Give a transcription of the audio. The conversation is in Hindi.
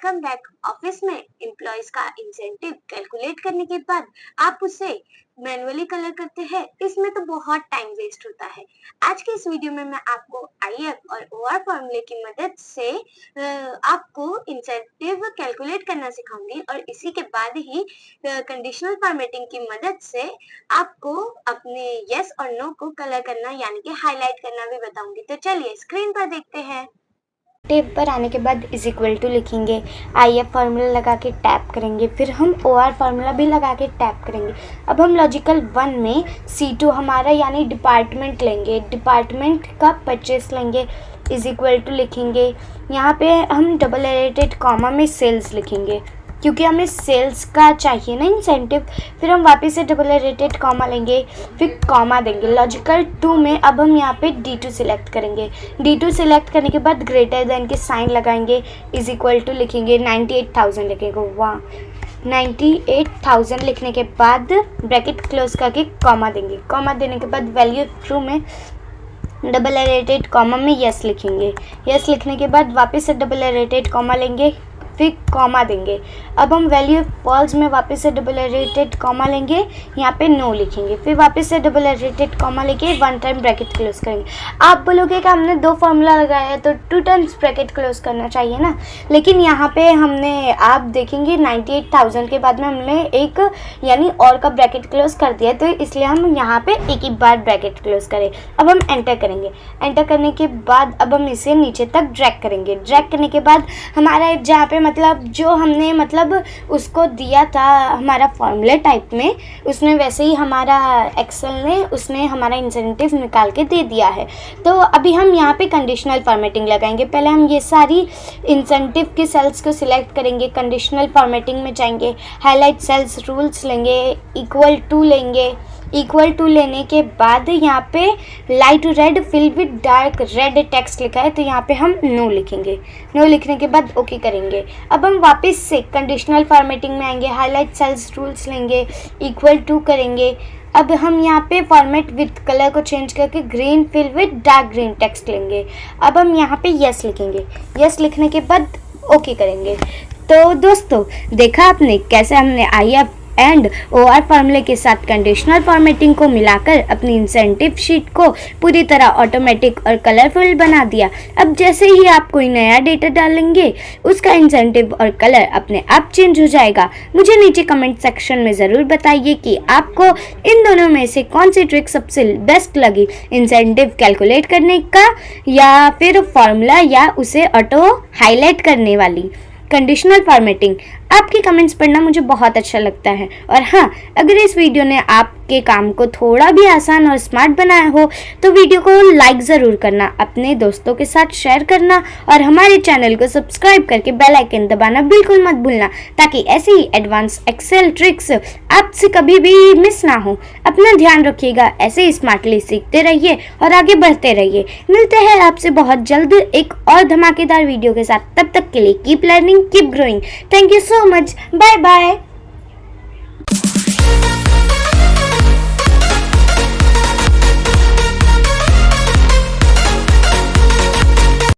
Welcome back. ऑफिस में एम्प्लॉयज का इंसेंटिव कैलकुलेट करने के बाद आप उसे मैनुअली कलर करते हैं, इसमें तो बहुत टाइम वेस्ट होता है। आज के इस वीडियो में मैं आपको आईएफ और ओआर फॉर्मूले की मदद से आपको इंसेंटिव कैलकुलेट करना सिखाऊंगी और इसी के बाद ही कंडीशनल फॉर्मेटिंग की मदद से आपको अपने यस और नो को कलर करना यानी कि हाईलाइट करना भी बताऊंगी। तो चलिए स्क्रीन पर देखते हैं। टेप पर आने के बाद इज इक्वल टू लिखेंगे, आईएफ फार्मूला लगा के टैप करेंगे, फिर हम ओआर फार्मूला भी लगा के टैप करेंगे। अब हम लॉजिकल 1 में C2 हमारा यानी डिपार्टमेंट लेंगे, डिपार्टमेंट का परचेस लेंगे, इज इक्वल टू लिखेंगे। यहाँ पे हम डबल एडेड कॉमा में सेल्स लिखेंगे क्योंकि हमें सेल्स का चाहिए ना इंसेंटिव। फिर हम वापस से डबल एडेड कॉमा लेंगे, फिर कॉमा देंगे। लॉजिकल 2 में अब हम यहाँ पे D2 सिलेक्ट करेंगे। D2 सिलेक्ट करने के बाद ग्रेटर देन के साइन लगाएंगे, इज इक्वल टू लिखेंगे, 98,000 लिखेंगे। वाह, 98,000 लिखने के बाद ब्रैकेट क्लोज करके कॉमा देंगे। कॉमा देने के बाद वैल्यू ट्रू में डबल एडेड कॉमा में यस लिखेंगे। यस लिखने के बाद वापस से डबल एडेड कॉमा लेंगे, फिर कॉमा देंगे। अब हम वैल्यू फॉल्स में वापस से डबल एडेड कॉमा लेंगे, यहाँ पे नो लिखेंगे, फिर वापस से डबल एडेड कॉमा लेके 1 टाइम ब्रैकेट क्लोज करेंगे। आप बोलोगे कि हमने 2 फार्मूला लगाया है तो 2 टाइम्स ब्रैकेट क्लोज करना चाहिए ना, लेकिन यहाँ पे हमने आप देखेंगे 98,000 के बाद में हमने एक यानी और का ब्रैकेट क्लोज कर दिया, तो इसलिए हम यहाँ पे एक ही बार ब्रैकेट क्लोज करें। अब हम एंटर करेंगे। एंटर करने के बाद अब हम इसे नीचे तक ड्रैग करेंगे। ड्रैग करने के बाद हमारा जहाँ पे मतलब जो हमने मतलब उसको दिया था हमारा फॉर्मूला टाइप में, उसने वैसे ही हमारा एक्सेल ने उसने हमारा इंसेंटिव निकाल के दे दिया है। तो अभी हम यहाँ पे कंडीशनल फॉर्मेटिंग लगाएंगे। पहले हम ये सारी इंसेंटिव की सेल्स को सिलेक्ट करेंगे, कंडीशनल फॉर्मेटिंग में जाएंगे, हाईलाइट सेल्स रूल्स लेंगे, इक्वल टू लेंगे। इक्वल टू लेने के बाद यहाँ पे light red fill with dark red text लिखा है, तो यहाँ पे हम नो लिखेंगे। नो लिखने के बाद ओके करेंगे। अब हम वापस से कंडीशनल फॉर्मेटिंग में आएंगे, हाईलाइट सेल्स रूल्स लेंगे, इक्वल टू करेंगे। अब हम यहाँ पे फॉर्मेट विद कलर को चेंज करके green fill with dark green text लेंगे। अब हम यहाँ पे यस लिखेंगे। यस लिखने के बाद ओके करेंगे। तो दोस्तों देखा आपने कैसे हमने आईएफ एंड ओआर फार्मूले के साथ कंडीशनल फॉर्मेटिंग को मिलाकर अपनी इंसेंटिव शीट को पूरी तरह ऑटोमेटिक और कलरफुल बना दिया। अब जैसे ही आप कोई नया डेटा डालेंगे उसका इंसेंटिव और कलर अपने आप चेंज हो जाएगा। मुझे नीचे कमेंट सेक्शन में ज़रूर बताइए कि आपको इन दोनों में से कौन सी ट्रिक सबसे बेस्ट लगी, इंसेंटिव कैलकुलेट करने का या फिर फॉर्मूला या उसे ऑटो हाईलाइट करने वाली कंडीशनल फॉर्मेटिंग। आपके कमेंट्स पढ़ना मुझे बहुत अच्छा लगता है। और हाँ, अगर इस वीडियो ने आपके काम को थोड़ा भी आसान और स्मार्ट बनाया हो तो वीडियो को लाइक ज़रूर करना, अपने दोस्तों के साथ शेयर करना और हमारे चैनल को सब्सक्राइब करके बेल आइकन दबाना बिल्कुल मत भूलना, ताकि ऐसी ही एडवांस एक्सेल ट्रिक्स आपसे कभी भी मिस ना हो। अपना ध्यान रखिएगा, ऐसे ही स्मार्टली सीखते रहिए और आगे बढ़ते रहिए। मिलते हैं आपसे बहुत जल्द एक और धमाकेदार वीडियो के साथ। तब तक के लिए keep learning, keep growing. Thank you so much. Bye bye.